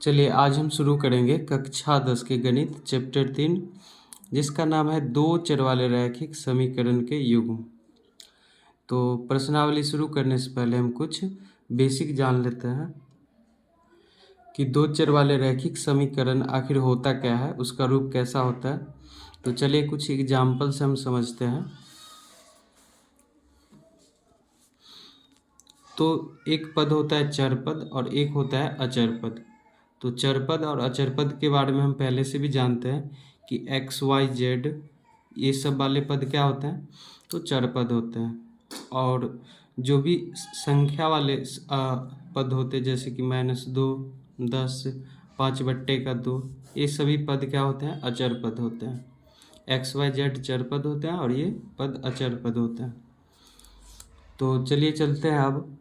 चलिए आज हम शुरू करेंगे कक्षा 10 के गणित चैप्टर 3 जिसका नाम है दो चर वाले रैखिक समीकरण के युग्म। तो प्रश्नावली शुरू करने से पहले हम कुछ बेसिक जान लेते हैं कि दो चर वाले रैखिक समीकरण आखिर होता क्या है, उसका रूप कैसा होता है। तो चलिए कुछ एग्जाम्पल से हम समझते हैं। तो एक पद होता है चर पद और एक होता है अचर पद। तो चर पद और अचर पद के बारे में हम पहले से भी जानते हैं कि एक्स वाई जेड ये सब वाले पद क्या होते हैं, तो चर पद होते हैं। और जो भी संख्या वाले पद होते हैं जैसे कि -2, 10, 5/2, ये सभी पद क्या होते हैं, अचर पद होते हैं। एक्स वाई जेड चर पद होते हैं और ये पद अचर पद होते हैं। तो चलिए चलते हैं अब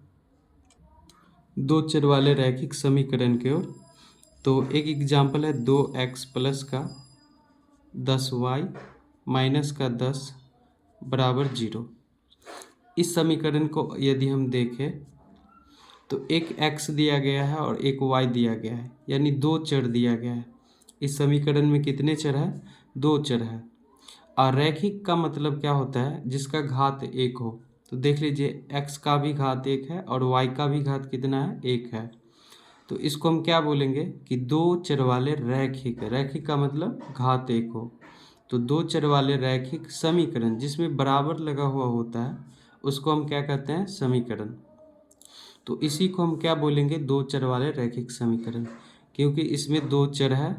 दो चर वाले रैखिक समीकरण की ओर। तो एक एग्जाम्पल है 2x प्लस का 10y माइनस का 10 बराबर 0। इस समीकरण को यदि हम देखें तो एक x दिया गया है और एक y दिया गया है, यानी दो चर दिया गया है। इस समीकरण में कितने चर है, दो चर है। और रैखिक का मतलब क्या होता है, जिसका घात एक हो। तो देख लीजिए x का भी घात एक है और y का भी घात कितना है, एक है। तो इसको हम क्या बोलेंगे कि दो चर वाले रैखिक। रैखिक का मतलब घात एक हो। तो दो चर वाले रैखिक समीकरण जिसमें बराबर लगा हुआ होता है उसको हम क्या कहते हैं, समीकरण। तो इसी को हम क्या बोलेंगे, दो चर वाले रैखिक समीकरण। क्योंकि इसमें दो चर है,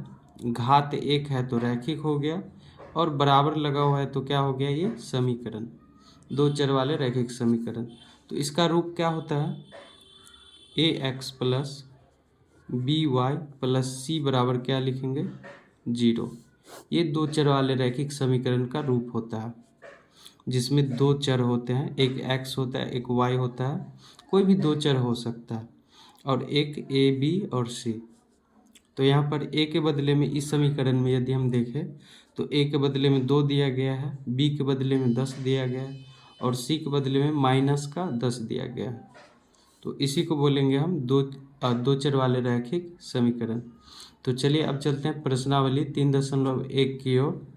घात एक है तो रैखिक हो गया, और बराबर लगा हुआ है तो क्या हो गया, ये समीकरण। दो चर वाले रैखिक समीकरण। तो इसका रूप क्या होता है, ax plus by plus c बराबर क्या लिखेंगे, 0। ये दो चर वाले रैखिक समीकरण का रूप होता है जिसमें दो चर होते हैं, एक x होता है एक y होता है, कोई भी दो चर हो सकता है, और एक a b और c। तो यहाँ पर a के बदले में इस समीकरण में यदि हम देखें तो a के बदले में 2 दिया गया है, b के बदले में 10 दिया गया है और c के बदले में -10 दिया गया है। तो इसी को बोलेंगे हम दो चर वाले रैखिक समीकरण। तो चलिए अब चलते हैं प्रश्नावली 3.1 की ओर।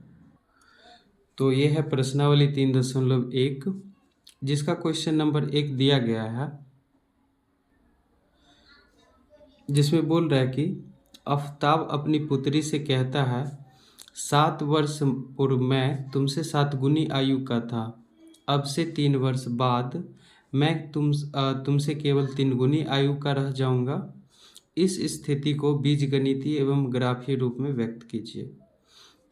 तो ये है प्रश्नावली 3.1 जिसका क्वेश्चन नंबर 1 दिया गया है, जिसमें बोल रहा है कि आफ्ताब अपनी पुत्री से कहता है 7 वर्ष पूर्व मैं तुमसे 7 गुनी आयु का था, अब से 3 वर्ष बाद मैं तुमसे केवल 3 गुनी आयु का रह जाऊंगा। इस स्थिति को बीजगणितीय एवं ग्राफीय रूप में व्यक्त कीजिए।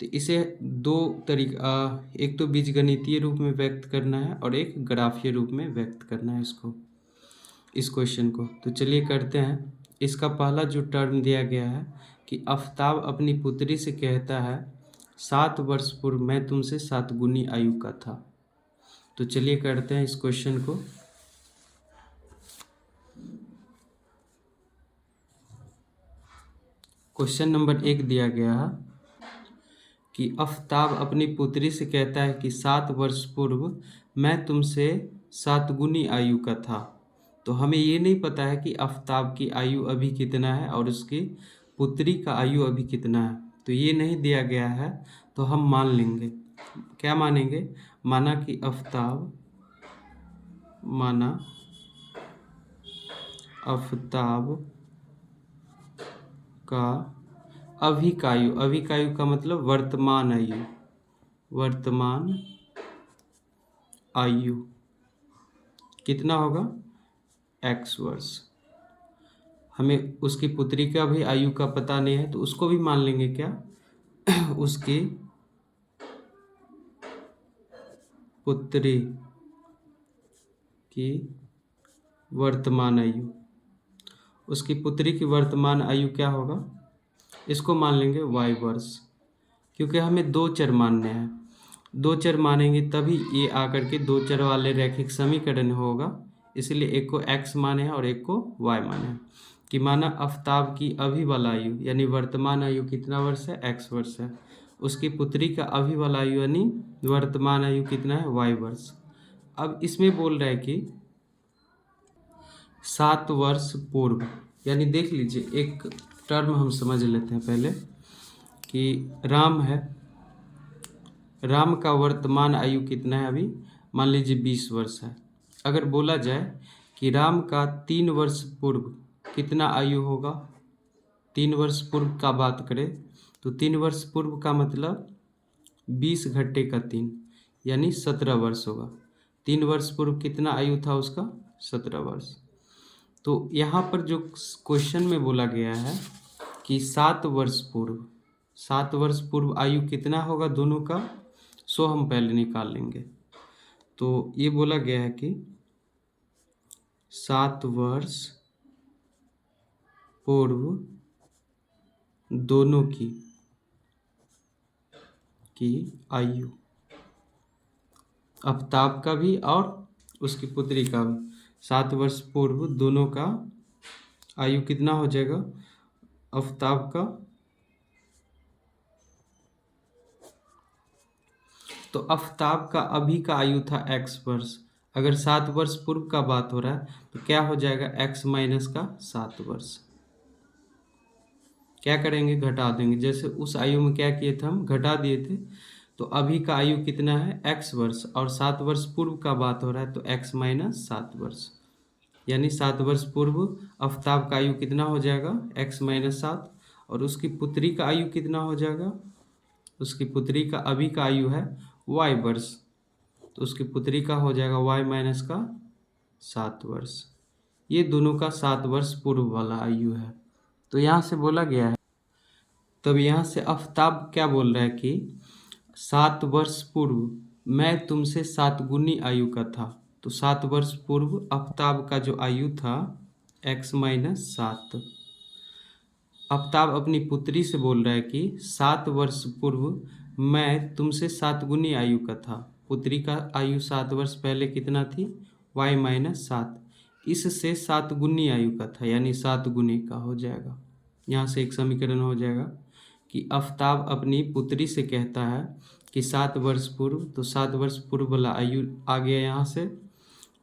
तो इसे दो तरीका, एक तो बीजगणितीय रूप में व्यक्त करना है और एक ग्राफीय रूप में व्यक्त करना है इसको, इस क्वेश्चन को। तो चलिए करते हैं। इसका पहला जो टर्म दिया गया है कि आफ्ताब अपनी पुत्री से कहता है 7 वर्ष पूर्व मैं तुमसे 7 गुनी आयु का था। तो चलिए करते हैं इस क्वेश्चन को। क्वेश्चन नंबर 1 दिया गया है कि आफ्ताब अपनी पुत्री से कहता है कि 7 वर्ष पूर्व मैं तुमसे 7 गुनी आयु का था। तो हमें ये नहीं पता है कि आफ्ताब की आयु अभी कितना है और उसकी पुत्री का आयु अभी कितना है, तो ये नहीं दिया गया है। तो हम मान लेंगे, क्या मानेंगे, माना कि आफ्ताब का अभी का आयु का मतलब वर्तमान आयु कितना होगा, x वर्ष। हमें उसकी पुत्री का भी आयु का पता नहीं है तो उसको भी मान लेंगे क्या, उसकी पुत्री की वर्तमान आयु, उसकी पुत्री की वर्तमान आयु क्या होगा, इसको मान लेंगे y वर्ष। क्योंकि हमें दो चर मानने हैं, दो चर मानेंगे तभी ये आकर के दो चर वाले रैखिक समीकरण होगा। इसलिए एक को x माने हैं और एक को y माने हैं। कि माना आफ्ताब की अभी वाला आयु यानी वर्तमान आयु कितना वर्ष है, x वर्ष है। उसकी पुत्री का अभी वाला आयु यानी वर्तमान आयु कितना है, y वर्ष। अब इसमें बोल रहा है कि 7 वर्ष पूर्व, यानी देख लीजिए, एक टर्म हम समझ लेते हैं पहले कि राम है, राम का वर्तमान आयु कितना है अभी, मान लीजिए 20 वर्ष है। अगर बोला जाए कि राम का 3 वर्ष पूर्व कितना आयु होगा, 3 वर्ष पूर्व का बात करें तो 3 वर्ष पूर्व का मतलब 20 घट्टे का 3 यानी 17 वर्ष होगा। 3 वर्ष पूर्व कितना आयु था उसका, 17 वर्ष। तो यहाँ पर जो क्वेश्चन में बोला गया है कि 7 वर्ष पूर्व, 7 वर्ष पूर्व आयु कितना होगा दोनों का, सो हम पहले निकाल लेंगे। तो ये बोला गया है कि 7 वर्ष पूर्व दोनों की आयु, आफ्ताब का भी और उसकी पुत्री का भी, 7 वर्ष पूर्व दोनों का आयु कितना हो जाएगा, आफ्ताब का, तो आफ्ताब का अभी का आयु था x वर्ष। अगर 7 वर्ष पूर्व का बात हो रहा है तो क्या हो जाएगा, x माइनस का 7 वर्ष। क्या करेंगे, घटा देंगे। जैसे उस आयु में क्या किए थे हम, घटा दिए थे। तो अभी का आयु कितना है, x वर्ष, और 7 वर्ष पूर्व का बात हो रहा है तो x माइनस 7 वर्ष, यानी 7 वर्ष पूर्व आफ्ताब का आयु कितना हो जाएगा, x माइनस 7, और उसकी पुत्री का आयु कितना हो जाएगा, उसकी पुत्री का अभी का आयु है y वर्ष, तो उसकी पुत्री का हो जाएगा y माइनस का 7 वर्ष। ये दोनों का 7 वर्ष पूर्व वाला आयु है। तो यहाँ से बोला गया है, तब यहाँ से आफ्ताब क्या बोल रहा है कि 7 वर्ष पूर्व मैं तुमसे 7 गुनी आयु का था। तो 7 वर्ष पूर्व आफ्ताब का जो आयु था x माइनस 7। आफ्ताब अपनी पुत्री से बोल रहा है कि 7 वर्ष पूर्व मैं तुमसे 7 गुनी आयु का था। पुत्री का आयु 7 वर्ष पहले कितना थी, y माइनस 7, इससे 7 गुनी आयु का था, यानी 7 गुने का हो जाएगा। यहाँ से एक समीकरण हो जाएगा कि आफ्ताब अपनी पुत्री से कहता है कि 7 वर्ष पूर्व, तो 7 वर्ष पूर्व वाला आयु आ गया यहाँ से,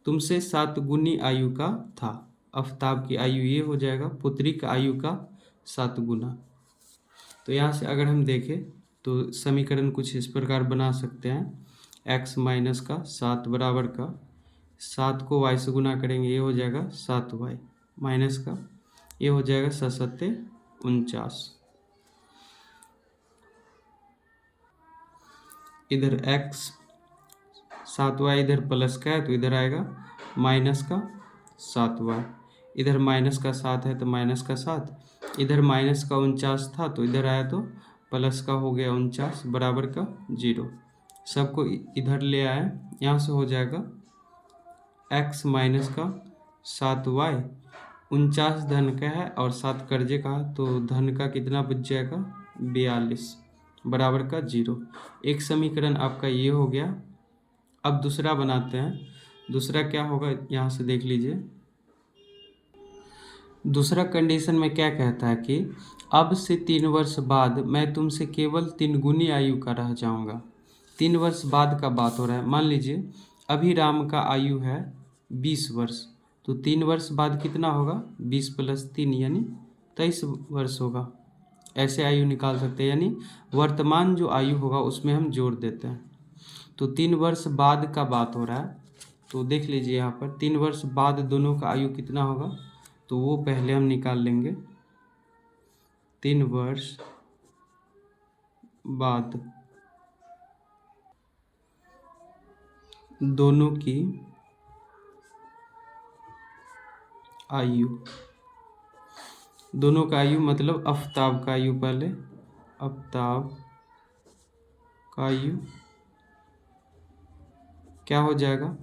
तुमसे 7 गुनी आयु का था। आफ्ताब की आयु ये हो जाएगा, पुत्री का आयु का 7 गुना। तो यहाँ से अगर हम देखें तो समीकरण कुछ इस प्रकार बना सकते हैं, x माइनस का 7 बराबर का 7 को y से गुना करेंगे, ये हो जाएगा 7y माइनस का, ये हो जाएगा 7 49। इधर x 7y इधर प्लस का है तो इधर आएगा माइनस का 7y, इधर माइनस का 7 है तो माइनस का 7, इधर माइनस का 49 था तो इधर आया तो प्लस का हो गया 49 बराबर का 0। सबको इधर ले आए, यहाँ से हो जाएगा x माइनस का 7y, 49 धन का है और 7 कर्जे का है तो धन का कितना बच जाएगा, 42 बराबर का 0। एक समीकरण आपका ये हो गया। अब दूसरा बनाते हैं। दूसरा क्या होगा, यहाँ से देख लीजिए। दूसरा कंडीशन में क्या कहता है कि अब से 3 वर्ष बाद मैं तुमसे केवल 3 गुनी आयु का रह जाऊंगा। 3 वर्ष बाद का बात हो रहा है। मान लीजिए अभी राम का आयु है 20 वर्ष, तो 3 वर्ष बाद कितना होगा, 20 + 3 यानी 23 वर्ष होगा। ऐसे आयु निकाल सकते हैं, यानी वर्तमान जो आयु होगा उसमें हम जोड़ देते हैं। तो 3 वर्ष बाद का बात हो रहा है, तो देख लीजिए यहाँ पर 3 वर्ष बाद दोनों का आयु कितना होगा, तो वो पहले हम निकाल लेंगे। 3 वर्ष बाद दोनों की आयु, दोनों का आयु मतलब आफ्ताब का आयु, पहले आफ्ताब का आयु क्या हो जाएगा,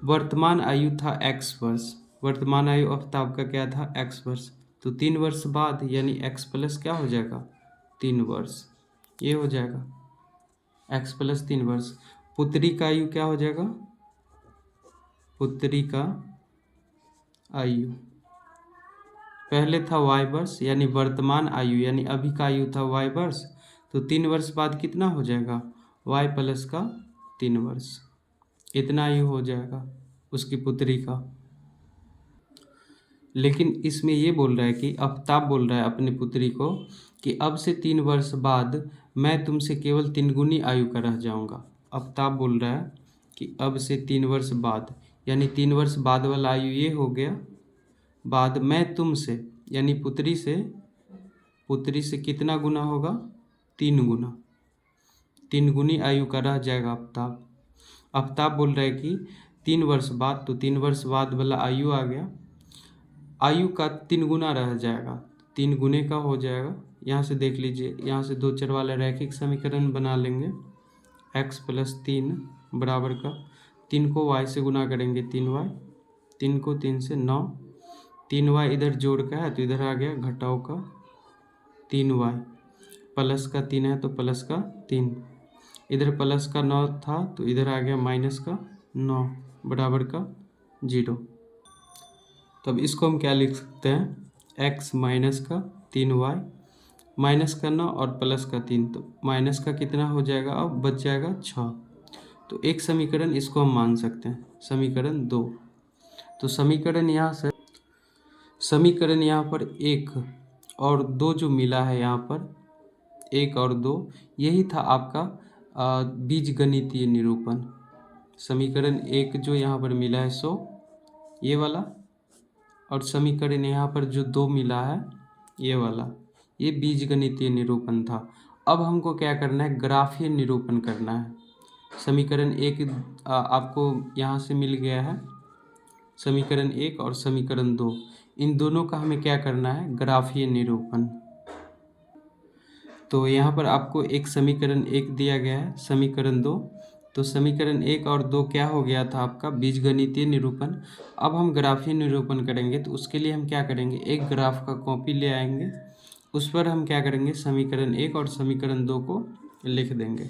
वर्तमान आयु था x वर्ष, वर्तमान आयु आफ्ताब का क्या था, x वर्ष, तो 3 वर्ष बाद यानी x प्लस क्या हो जाएगा, 3 वर्ष, ये हो जाएगा x + 3 वर्ष। पुत्री का आयु क्या हो जाएगा, पुत्री का आयु पहले था y वर्ष, यानी वर्तमान आयु यानी अभी का आयु था y वर्ष, तो 3 वर्ष बाद कितना हो जाएगा, y + का 3 वर्ष, इतना आयु हो जाएगा उसकी पुत्री का। लेकिन इसमें ये बोल रहा है कि आफ्ताब बोल रहा है अपनी पुत्री को कि अब से 3 वर्ष बाद मैं तुमसे केवल 3 गुनी आयु का रह जाऊंगा। आफ्ताब बोल रहा है कि अब से 3 वर्ष बाद, यानी 3 वर्ष बाद वाला आयु ये हो गया। बाद मैं तुमसे यानी पुत्री से कितना गुना होगा? 3 गुना, 3 गुनी आयु का रह जाएगा आफ्ताब। आफ्ताब बोल रहा है कि 3 वर्ष बाद, तो 3 वर्ष बाद वाला आयु आ गया, आयु का 3 गुना रह जाएगा, 3 गुने का हो जाएगा। यहाँ से देख लीजिए, यहाँ से 2 चर वाला रैखिक समीकरण बना लेंगे। x + 3 बराबर का 3 को y से गुना करेंगे 3y, 3 को 3 से 9, 3y इधर जोड़ का है तो इधर आ गया घटाव का 3y, प्लस का 3 है तो प्लस का 3, इधर प्लस का 9 था तो इधर आ गया माइनस का 9 बराबर का 0। तब इसको हम क्या लिख सकते हैं? x माइनस का 3y माइनस का 9 और प्लस का 3, तो माइनस का कितना हो जाएगा? अब बच जाएगा 6। तो एक समीकरण इसको हम मान सकते हैं, समीकरण 2। तो समीकरण यहाँ पर 1 और 2 जो मिला है, यहाँ पर 1 और 2, यही था आपका बीजगणितीय निरूपण। समीकरण 1 जो यहाँ पर मिला है सो ये वाला, और समीकरण यहाँ पर जो 2 मिला है ये वाला, ये बीजगणितीय निरूपण था। अब हमको क्या करना है? ग्राफीय निरूपण करना है। समीकरण 1 आपको यहाँ से मिल गया है, समीकरण 1 और समीकरण 2, इन दोनों का हमें क्या करना है? ग्राफीय निरूपण। तो यहाँ पर आपको एक समीकरण 1 दिया गया है, समीकरण 2, तो समीकरण 1 और 2 क्या हो गया था आपका? बीजगणितीय निरूपण। अब हम ग्राफीय निरूपण करेंगे, तो उसके लिए हम क्या करेंगे? एक ग्राफ का कॉपी ले आएंगे, उस पर हम क्या करेंगे? समीकरण 1 और समीकरण 2 को लिख देंगे।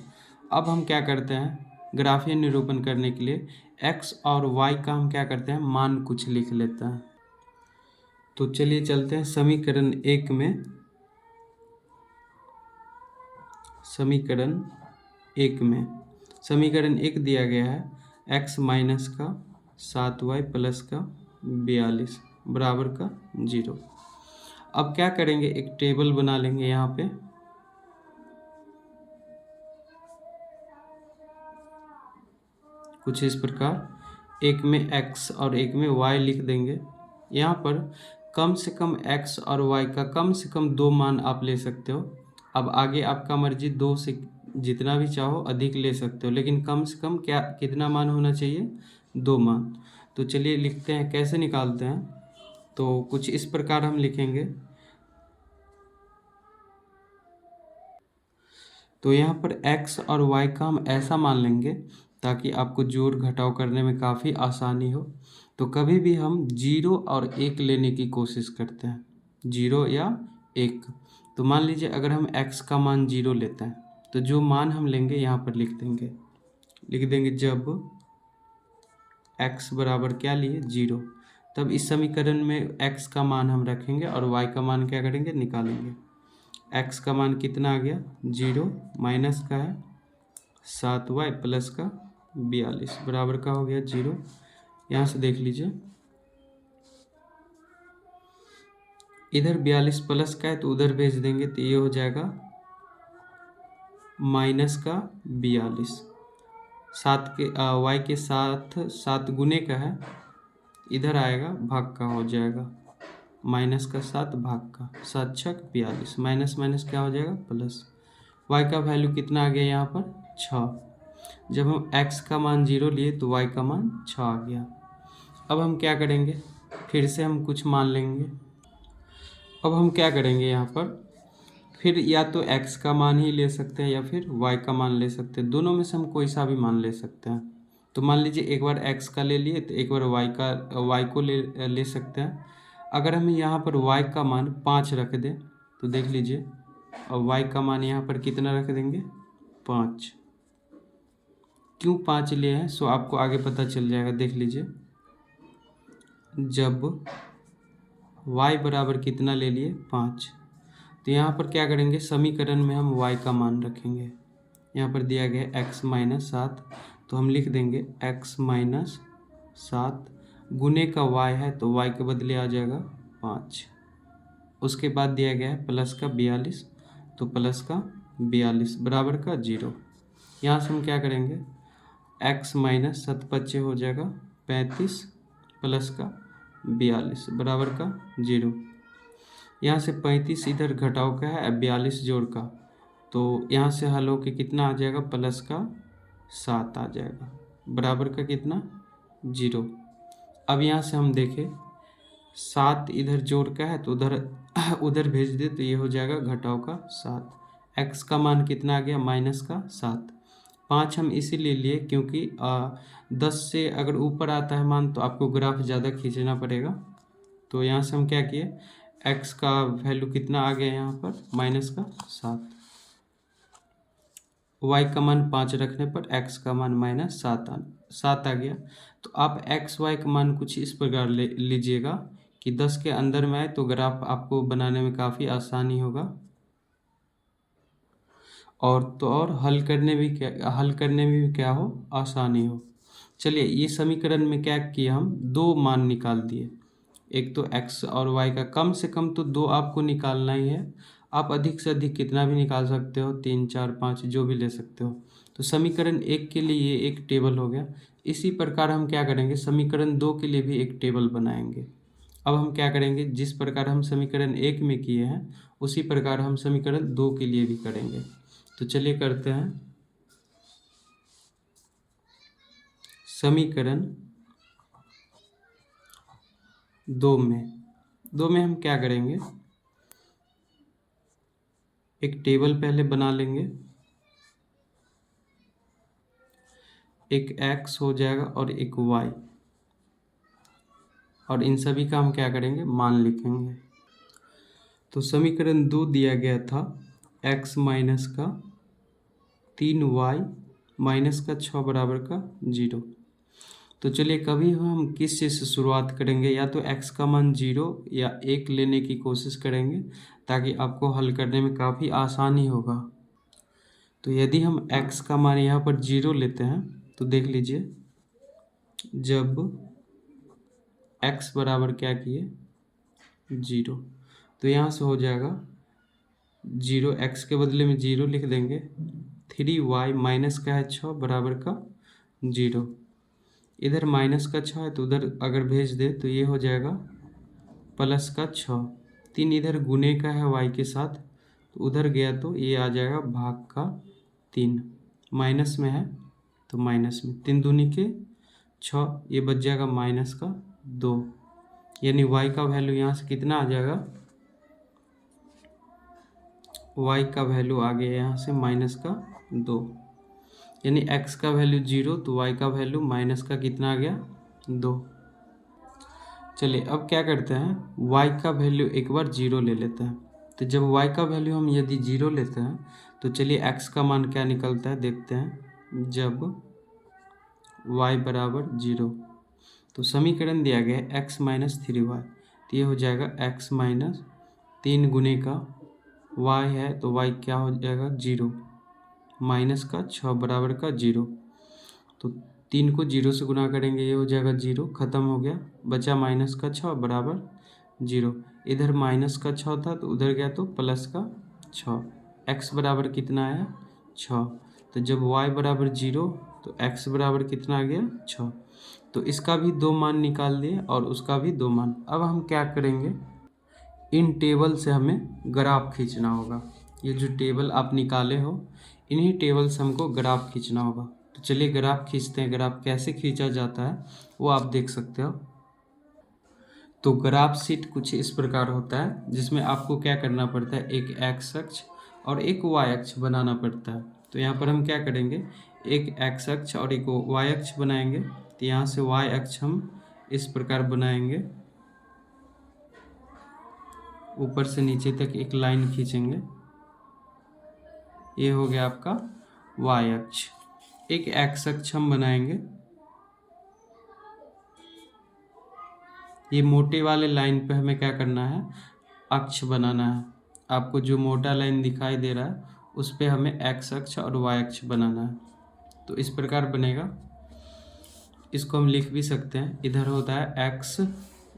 अब हम क्या करते हैं? ग्राफीय निरूपण करने के लिए x और y का हम क्या करते हैं? मान कुछ लिख लेते हैं। तो चलिए चलते हैं समीकरण 1 में। समीकरण 1 दिया गया है x माइनस का 7y प्लस का 42 बराबर का 0। अब क्या करेंगे? एक टेबल बना लेंगे यहाँ पे, कुछ इस प्रकार, एक में x और एक में y लिख देंगे। यहाँ पर कम से कम x और y का कम से कम 2 मान आप ले सकते हो। अब आगे आपका मर्जी, 2 से जितना भी चाहो अधिक ले सकते हो, लेकिन कम से कम कितना मान होना चाहिए? 2 मान। तो चलिए लिखते हैं, कैसे निकालते हैं? तो कुछ इस प्रकार हम लिखेंगे। तो यहाँ पर x और y का हम ऐसा मान लेंगे ताकि आपको जोड़ घटाव करने में काफ़ी आसानी हो। तो कभी भी हम 0 और 1 लेने की कोशिश करते हैं, 0 या 1। तो मान लीजिए अगर हम x का मान 0 लेते हैं, तो जो मान हम लेंगे यहाँ पर लिख देंगे जब x बराबर क्या लिए? 0। तब इस समीकरण में x का मान हम रखेंगे और y का मान क्या करेंगे? निकालेंगे। x का मान कितना आ गया? 0 माइनस का है 7y प्लस का 42 बराबर का हो गया 0। यहाँ से देख लीजिए, इधर 42 प्लस का है तो उधर भेज देंगे, तो ये हो जाएगा माइनस का 42। 7 के y के साथ 7 गुने का है, इधर आएगा भाग का हो जाएगा, माइनस का 7 भाग का 7 छक 42, माइनस माइनस क्या हो जाएगा? प्लस। y का वैल्यू कितना आ गया यहाँ पर? 6। जब हम x का मान 0 लिए तो y का मान 6 आ गया। अब हम क्या करेंगे? फिर से हम कुछ मान लेंगे। अब हम क्या करेंगे यहाँ पर? फिर या तो x का मान ही ले सकते हैं या फिर y का मान ले सकते हैं, दोनों में से हम कोई सा भी मान ले सकते हैं। तो मान लीजिए एक बार x का ले लिए तो एक बार y को ले सकते हैं। अगर हम यहाँ पर y का मान 5 रख दें तो देख लीजिए, और y का मान यहाँ पर कितना रख देंगे? 5। क्यों 5 लिए हैं सो आपको आगे पता चल जाएगा, देख लीजिए। जब y बराबर कितना ले लिए? 5, तो यहाँ पर क्या करेंगे? समीकरण में हम y का मान रखेंगे। यहाँ पर दिया गया x माइनस 7, तो हम लिख देंगे x माइनस 7 गुने का y है तो y के बदले आ जाएगा 5। उसके बाद दिया गया है प्लस का 42, तो प्लस का 42 बराबर का 0। यहाँ से हम क्या करेंगे, x माइनस 7 पच्चे हो जाएगा 35 प्लस का 42 बराबर का 0। यहाँ से 35 इधर घटाव का है, 42 जोड़ का, तो यहाँ से हल हो के कितना आ जाएगा, प्लस का 7 आ जाएगा बराबर का कितना, 0। अब यहाँ से हम देखें 7 इधर जोड़ का है तो उधर उधर भेज दे तो ये हो जाएगा घटाव का 7। x का मान कितना आ गया, माइनस का 7। 5 हम इसीलिए लिए क्योंकि 10 से अगर ऊपर आता है मान तो आपको ग्राफ ज़्यादा खींचना पड़ेगा। तो यहाँ से हम क्या किए, x का वैल्यू कितना आ गया यहाँ पर, माइनस का 7। y का मान 5 रखने पर x का मान माइनस 7 आ गया। तो आप x y का मान कुछ इस प्रकार ले लीजिएगा कि 10 के अंदर में आए तो ग्राफ आपको बनाने में काफ़ी आसानी होगा, और तो और हल करने में भी क्या हो, आसानी हो। चलिए ये समीकरण में क्या किया, हम दो मान निकाल दिए। एक तो x और y का कम से कम तो 2 आपको निकालना ही है। आप अधिक से अधिक कितना भी निकाल सकते हो, 3 4 5 जो भी ले सकते हो। तो समीकरण 1 के लिए ये एक टेबल हो गया। इसी प्रकार हम क्या करेंगे, समीकरण 2 के लिए भी एक टेबल बनाएंगे। अब हम क्या करेंगे, जिस प्रकार हम समीकरण 1 में किए हैं उसी प्रकार हम समीकरण 2 के लिए भी करेंगे। तो चलिए करते हैं। समीकरण 2 में हम क्या करेंगे, एक टेबल पहले बना लेंगे। एक x हो जाएगा और एक y, और इन सभी का हम क्या करेंगे, मान लिखेंगे। तो समीकरण 2 दिया गया था x माइनस का 3y माइनस का 6 बराबर का 0। तो चलिए कभी हम किस चीज़ से शुरुआत करेंगे, या तो x का मान 0 या 1 लेने की कोशिश करेंगे ताकि आपको हल करने में काफ़ी आसानी होगा। तो यदि हम x का मान यहाँ पर 0 लेते हैं तो देख लीजिए, जब x बराबर क्या किए 0, तो यहाँ से हो जाएगा 0, x के बदले में 0 लिख देंगे। 3y माइनस का है 6 बराबर का 0। इधर माइनस का 6 है तो उधर अगर भेज दे तो ये हो जाएगा प्लस का 6। 3 इधर गुने का है y के साथ तो उधर गया तो ये आ जाएगा भाग का 3। माइनस में है तो माइनस में 3 दूनी के 6, ये बच जाएगा माइनस का 2। यानी y का वैल्यू यहाँ से कितना आ जाएगा, y का वैल्यू आ गया यहाँ से माइनस का 2। यानी x का वैल्यू 0 तो y का वैल्यू माइनस का कितना आ गया, 2। चलिए अब क्या करते हैं, y का वैल्यू एक बार 0 ले लेते हैं। तो जब y का वैल्यू हम यदि 0 लेते हैं तो चलिए x का मान क्या निकलता है देखते हैं। जब y बराबर 0, तो समीकरण दिया गया है x माइनस 3y, तो ये हो जाएगा x माइनस 3 गुने का y है तो y क्या हो जाएगा 0 माइनस का 6 बराबर का 0। तो 3 को 0 से गुना करेंगे, ये हो जाएगा 0, ख़त्म हो गया, बचा माइनस का 6 बराबर 0। इधर माइनस का 6 था तो उधर गया तो प्लस का 6। x बराबर कितना आया 6। तो जब y बराबर 0 तो x बराबर कितना आ गया 6। तो इसका भी 2 मान निकाल दिए और उसका भी 2 मान। अब हम क्या करेंगे, इन टेबल से हमें ग्राफ खींचना होगा। ये जो टेबल आप निकाले हो इन्हीं टेबल से हमको ग्राफ खींचना होगा। तो चलिए ग्राफ खींचते हैं। ग्राफ कैसे खींचा जाता है वो आप देख सकते हो। तो ग्राफ शीट कुछ इस प्रकार होता है जिसमें आपको क्या करना पड़ता है, एक एक्स अक्ष और एक वाई अक्ष बनाना पड़ता है। तो यहाँ पर हम क्या करेंगे, एक एक्स अक्ष और एक वाई अक्ष बनाएंगे। तो यहाँ से वाई अक्ष हम इस प्रकार बनाएंगे, ऊपर से नीचे तक एक लाइन खींचेंगे। ये हो गया आपका वाई अक्ष। एक एक्स अक्ष हम बनाएंगे, ये मोटे वाले लाइन पे हमें क्या करना है, अक्ष बनाना है। आपको जो मोटा लाइन दिखाई दे रहा है उस पे हमें एक्स अक्ष और वाई अक्ष बनाना है। तो इस प्रकार बनेगा। इसको हम लिख भी सकते हैं। इधर होता है x,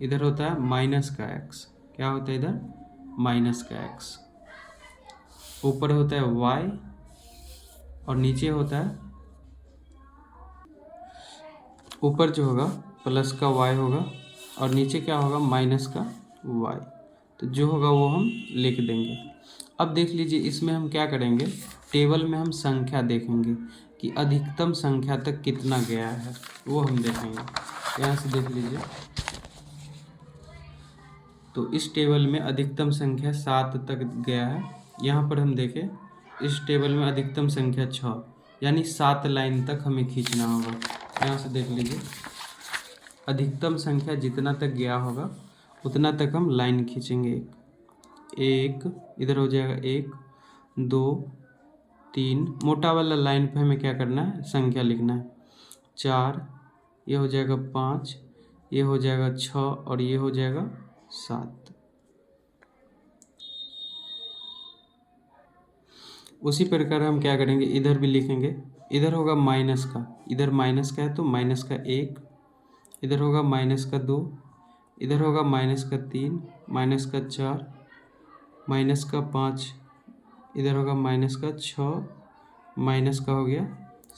इधर होता है माइनस का x। क्या होता है इधर? माइनस का x। ऊपर होता है y और नीचे होता है, ऊपर जो होगा प्लस का y होगा और नीचे क्या होगा? माइनस का y। तो जो होगा वो हम लिख देंगे। अब देख लीजिए इसमें हम क्या करेंगे, टेबल में हम संख्या देखेंगे कि अधिकतम संख्या तक कितना गया है, वो हम देखेंगे। यहाँ से देख लीजिए, तो इस टेबल में अधिकतम संख्या 7 तक गया है। यहाँ पर हम देखें, इस टेबल में अधिकतम संख्या 6, यानी 7 लाइन तक हमें खींचना होगा। यहाँ से देख लीजिए, अधिकतम संख्या जितना तक गया होगा उतना तक हम लाइन खींचेंगे। एक इधर हो जाएगा, 1 2 3, मोटा वाला लाइन पे हमें क्या करना है? संख्या लिखना है। 4, ये हो जाएगा 5, ये हो जाएगा 6 और ये हो जाएगा 7। उसी प्रकार हम क्या करेंगे, इधर भी लिखेंगे। इधर होगा माइनस का, इधर माइनस का है तो माइनस का 1, इधर होगा माइनस का 2, इधर होगा माइनस का 3, माइनस का 4, माइनस का 5, इधर होगा माइनस का 6, माइनस का हो गया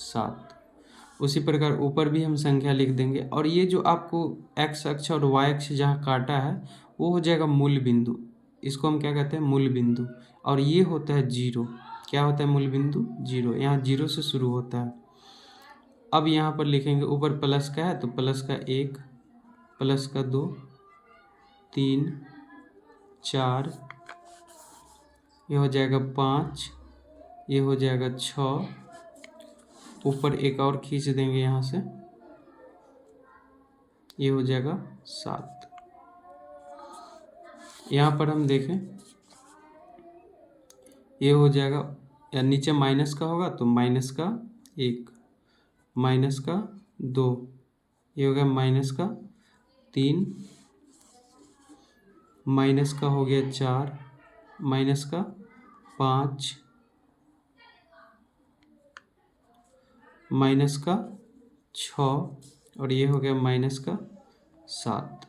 7। उसी प्रकार ऊपर भी हम संख्या लिख देंगे। और ये जो आपको x अक्ष और y अक्ष जहाँ काटा है वो हो जाएगा मूल बिंदु। इसको हम क्या कहते हैं? मूल बिंदु। और ये होता है 0। क्या होता है मूल बिंदु? 0। यहाँ 0 से शुरू होता है। अब यहाँ पर लिखेंगे, ऊपर प्लस का है तो प्लस का 1, प्लस का 2, 3, 4, ये हो जाएगा 5, ये हो जाएगा 6, ऊपर एक और खींच देंगे यहाँ से, ये हो जाएगा 7। यहाँ पर हम देखें, ये हो जाएगा, या नीचे माइनस का होगा तो माइनस का 1, माइनस का 2, ये हो गया माइनस का 3, माइनस का हो गया 4, माइनस का 5, माइनस का 6 और ये हो गया माइनस का 7।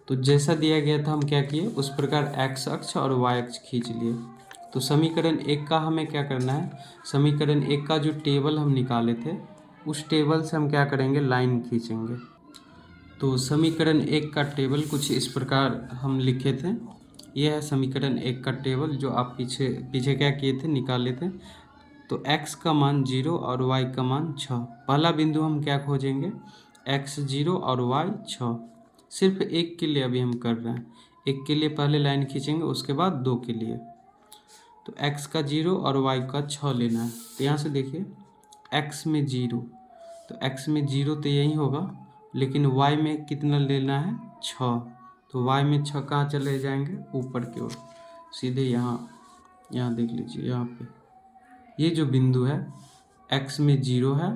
तो जैसा दिया गया था हम क्या किए, उस प्रकार x अक्ष और y अक्ष खींच लिए। तो समीकरण 1 का हमें क्या करना है, समीकरण 1 का जो टेबल हम निकाले थे उस टेबल से हम क्या करेंगे, लाइन खींचेंगे। तो समीकरण 1 का टेबल कुछ इस प्रकार हम लिखे थे। यह है समीकरण 1 का टेबल जो आप पीछे क्या किए थे, निकाले थे। तो x का मान 0 और y का मान 6। पहला बिंदु हम क्या खोजेंगे, x 0 और y 6। सिर्फ एक के लिए अभी हम कर रहे हैं, एक के लिए पहले लाइन खींचेंगे, उसके बाद 2 के लिए। तो x का 0 और y का 6 लेना है। तो यहाँ से देखिए, x में 0, तो x में 0 तो यही होगा, लेकिन y में कितना लेना है, 6। तो y में 6 कहाँ चले जाएंगे, ऊपर की ओर, सीधे यहाँ देख लीजिए, यहाँ पे ये जो बिंदु है x में 0 है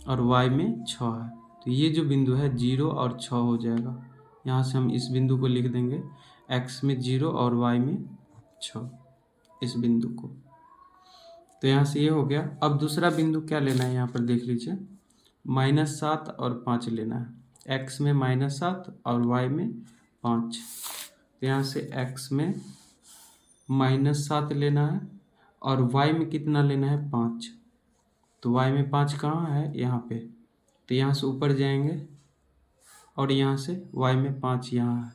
और y में 6 है। तो ये जो बिंदु है 0 और 6 हो जाएगा। यहाँ से हम इस बिंदु को लिख देंगे, x में 0 और y में 6, इस बिंदु को। तो यहाँ से ये हो गया। अब दूसरा बिंदु क्या लेना है, यहाँ पर देख लीजिए, -7 और 5 लेना है। x में -7 और y में 5। तो यहाँ से x में -7 लेना है और y में कितना लेना है, 5। तो y में 5 कहाँ है, यहाँ पे। तो यहाँ से ऊपर जाएंगे और यहाँ से y में 5 यहाँ है।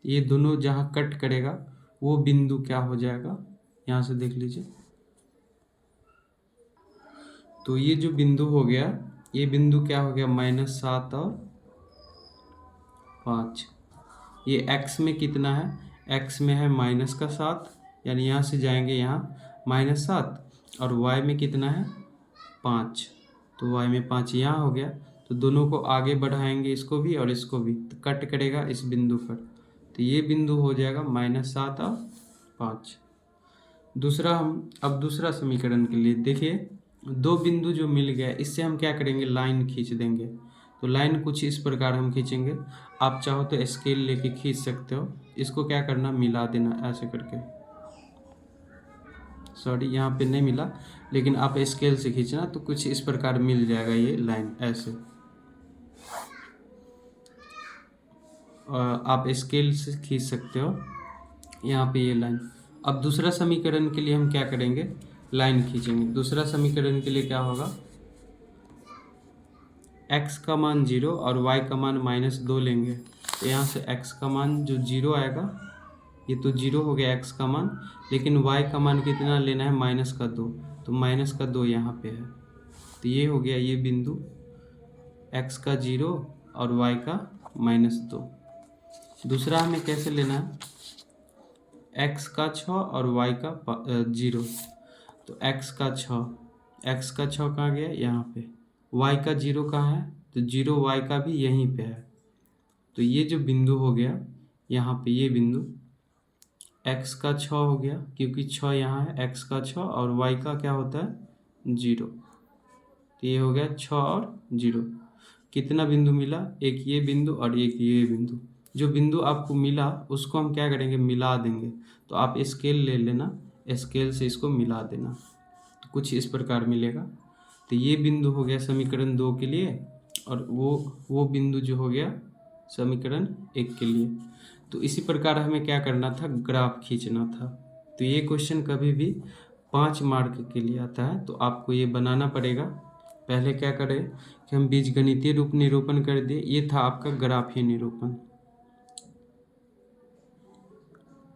ये दोनों जहाँ कट करेगा वो बिंदु क्या हो जाएगा, यहाँ से देख लीजिए। तो ये जो बिंदु हो गया, ये बिंदु क्या हो गया, -7 और 5। ये x में कितना है, x में है -7, यानी यहाँ से जाएंगे यहाँ -7, और y में कितना है, 5। तो y में 5 यहाँ हो गया। तो दोनों को आगे बढ़ाएंगे, इसको भी और इसको भी, तो कट करेगा इस बिंदु पर। तो ये बिंदु हो जाएगा -7 और 5। दूसरा हम अब दूसरा समीकरण के लिए देखिए, दो बिंदु जो मिल गया, इससे हम क्या करेंगे, लाइन खींच देंगे। तो लाइन कुछ इस प्रकार हम खींचेंगे। आप चाहो तो स्केल लेके खींच सकते हो। इसको क्या करना, मिला देना ऐसे करके। सॉरी, यहाँ पे नहीं मिला, लेकिन आप स्केल से खींचना तो कुछ इस प्रकार मिल जाएगा ये लाइन ऐसे। आप स्केल से खींच सकते हो यहाँ पे ये लाइन। अब दूसरा समीकरण के लिए हम क्या करेंगे, लाइन खींचेंगे। दूसरा समीकरण के लिए क्या होगा, x का मान 0 और y का मान -2 लेंगे। तो यहाँ से x का मान जो 0 आएगा, ये तो 0 हो गया x का मान, लेकिन y का मान कितना लेना है, -2। तो -2 यहाँ पे है। तो ये हो गया ये बिंदु, x का 0 और y का -2। दूसरा हमें कैसे लेना है, x का 6 और y का 0। तो x का 6 कहाँ गया, यहाँ पे। y का 0 कहाँ है, तो 0 y का भी यहीं पे है। तो ये जो बिंदु हो गया यहाँ पे, ये बिंदु x का 6 हो गया, क्योंकि 6 यहाँ है, x का 6 और y का क्या होता है, 0। तो ये हो गया 6 और 0। कितना बिंदु मिला, एक ये बिंदु और एक ये बिंदु। जो बिंदु आपको मिला उसको हम क्या करेंगे, मिला देंगे। तो आप स्केल ले लेना, स्केल से इसको मिला देना, तो कुछ इस प्रकार मिलेगा। तो ये बिंदु हो गया समीकरण 2 के लिए, और वो बिंदु जो हो गया समीकरण 1 के लिए। तो इसी प्रकार हमें क्या करना था, ग्राफ खींचना था। तो ये क्वेश्चन कभी भी 5 मार्क के लिए आता है, तो आपको ये बनाना पड़ेगा। पहले क्या करें कि हम बीजगणितीय रूप निरूपण कर दिए, ये था आपका ग्राफीय निरूपण।